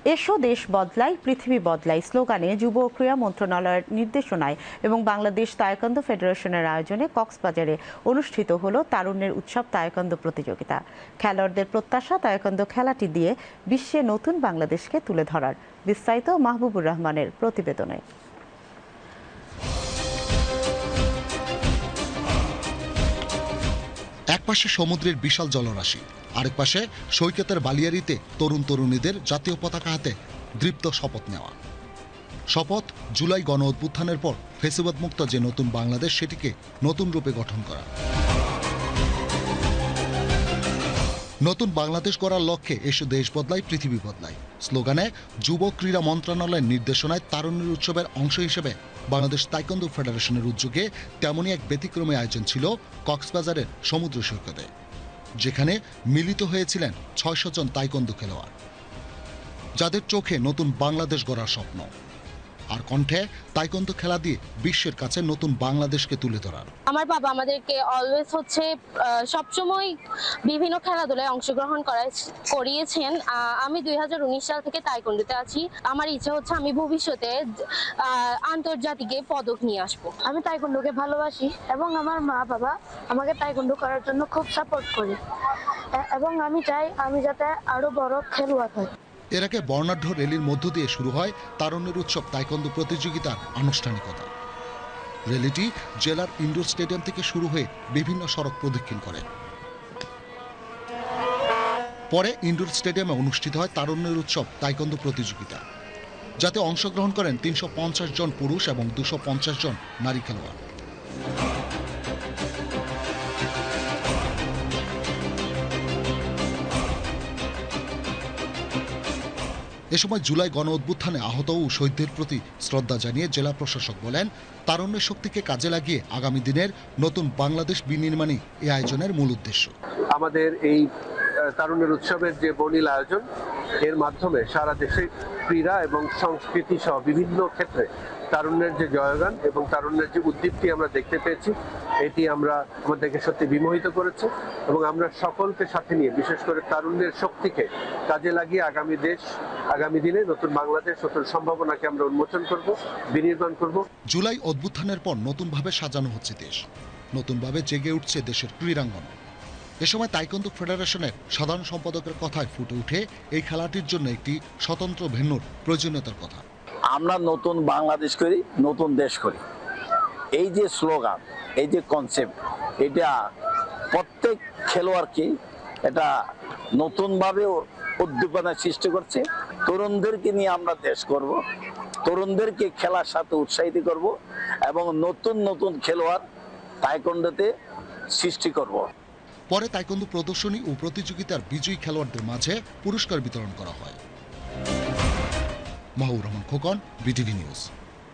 এসো দেশ বদলাই পৃথিবী বদলাই স্লোগানে যুব ও ক্রীড়া মন্ত্রণালয়ের নির্দেশনায় এবং বাংলাদেশ তায়কোয়ান্দো ফেডারেশনের আয়োজনে কক্সবাজারে অনুষ্ঠিত হলো তারুণ্যের উৎসব তায়কোয়ান্দো প্রতিযোগিতা। খেলোয়াড়দের প্রত্যাশা তায়কোয়ান্দো খেলাটি দিয়ে বিশ্বে নতুন বাংলাদেশকে তুলে ধরার। বিস্তারিত মাহবুবুর রহমানের প্রতিবেদনে। একপাশে সমুদ্রের বিশাল জলরাশি, আরেক পাশে সৈকতের বালিয়াড়িতে তরুণ তরুণীদের জাতীয় পতাকা হাতে দৃপ্ত শপথ নেওয়া। শপথ জুলাই গণ অভ্যুত্থানের পর ফ্যাসিবাদ মুক্ত যে নতুন বাংলাদেশ, সেটিকে নতুন রূপে গঠন করা। নতুন বাংলাদেশ গড়ার লক্ষ্যে এসো দেশ বদলাই পৃথিবী বদলাই স্লোগানে যুব ক্রীড়া মন্ত্রণালয়ের নির্দেশনায় তারুণ্যের উৎসবের অংশ হিসেবে বাংলাদেশ তায়কোয়ান্দো ফেডারেশনের উদ্যোগে তেমনই এক ব্যতিক্রমী আয়োজন ছিল কক্সবাজারের সমুদ্র সৈকতে, যেখানে মিলিত হয়েছিলেন ৬০০ জন তায়কোয়ান্দো খেলোয়াড়, যাদের চোখে নতুন বাংলাদেশ গড়ার স্বপ্ন, আর কণ্ঠে তায়কোয়ান্দো খেলা দিয়ে বিশ্বের কাছে নতুন বাংলাদেশকে তুলে ধরার। আমার বাবা আমাদেরকে অলওয়েজ সবসময় বিভিন্ন খেলাধুলায় অংশগ্রহণ করিয়েছেন। আমি 2019 সাল থেকে তায়কোয়ান্দোতে আছি। আমার ইচ্ছা হচ্ছে আমি ভবিষ্যতে আন্তর্জাতিকে পদক নিয়ে আসবো। আমি তায়কোয়ান্দোকে ভালোবাসি এবং আমার মা বাবা আমাকে তায়কোয়ান্দো করার জন্য খুব সাপোর্ট করে এবং আমি চাই আমি যাতে আরো বড় খেলোয়াড় হই। এর আগে বর্ণাঢ্য র্যালির মধ্য দিয়ে শুরু হয় তারুণ্যের উৎসব তায়কোয়ান্দো প্রতিযোগিতার আনুষ্ঠানিকতা। র্যালিটি জেলার ইনডোর স্টেডিয়াম থেকে শুরু হয়ে বিভিন্ন সড়ক প্রদক্ষিণ করে। পরে ইনডোর স্টেডিয়ামে অনুষ্ঠিত হয় তারুণ্যের উৎসব তায়কোয়ান্দো প্রতিযোগিতা, যাতে অংশগ্রহণ করেন ৩৫০ জন পুরুষ এবং ২৫০ জন নারী খেলোয়াড়। এ সময় জুলাই গণ অভ্যুত্থানে আহত ও শহীদদের প্রতি শ্রদ্ধা জানিয়ে জেলা প্রশাসক বলেন, তারুণ্যের শক্তিকে কাজে লাগিয়ে আগামী দিনের নতুন বাংলাদেশ বিনির্মাণই এই আয়োজনের মূল উদ্দেশ্য। আমাদের এই তারুণ্যের উৎসবের যে বর্ণিল আয়োজন, এর মাধ্যমে সারা দেশে ক্রীড়া এবং সংস্কৃতি সহ বিভিন্ন ক্ষেত্রে তারুণ্যের যে জয়গান এবং তারুণ্যের যে উদ্দীপ্তি আমরা দেখতে পেয়েছি, এটি আমাদেরকে সত্যি বিমোহিত করেছে এবং আমরা সকলকে সাথে নিয়ে বিশেষ করে তারুণ্যের শক্তিকে কাজে লাগিয়ে আগামী দিনে নতুন বাংলাদেশ, নতুন সম্ভাবনাকে আমরা উন্মোচন করব, বিনির্মাণ করব। জুলাই অভ্যুত্থানের পর নতুনভাবে সাজানো হচ্ছে দেশ, নতুনভাবে জেগে উঠছে দেশের ক্রীড়াঙ্গন। এ সময় তায়কোয়ান্দো ফেডারেশনের সাধারণ সম্পাদকের কথায় ফুটে ওঠে এই খেলাটির জন্য একটি স্বতন্ত্র ভেন্যুর প্রয়োজনীয়তার কথা। আমরা নতুন বাংলাদেশ করি, নতুন দেশ করি, এই যে স্লোগান, এই যে কনসেপ্ট, এটা প্রত্যেক খেলোয়াড়কে এটা নতুনভাবে উদ্দীপনা সৃষ্টি করছে। তরুণদেরকে নিয়ে আমরা দেশ করব, তরুণদেরকে খেলার সাথে উৎসাহিত করব এবং নতুন নতুন খেলোয়াড় তায়কোয়ান্দোতে সৃষ্টি করব। পরে তায়কোয়ান্দো প্রদর্শনী ও প্রতিযোগিতার বিজয়ী খেলোয়াড়দের মাঝে পুরস্কার বিতরণ করা হয়। Mahbubur Rahman Khokon, BTV news.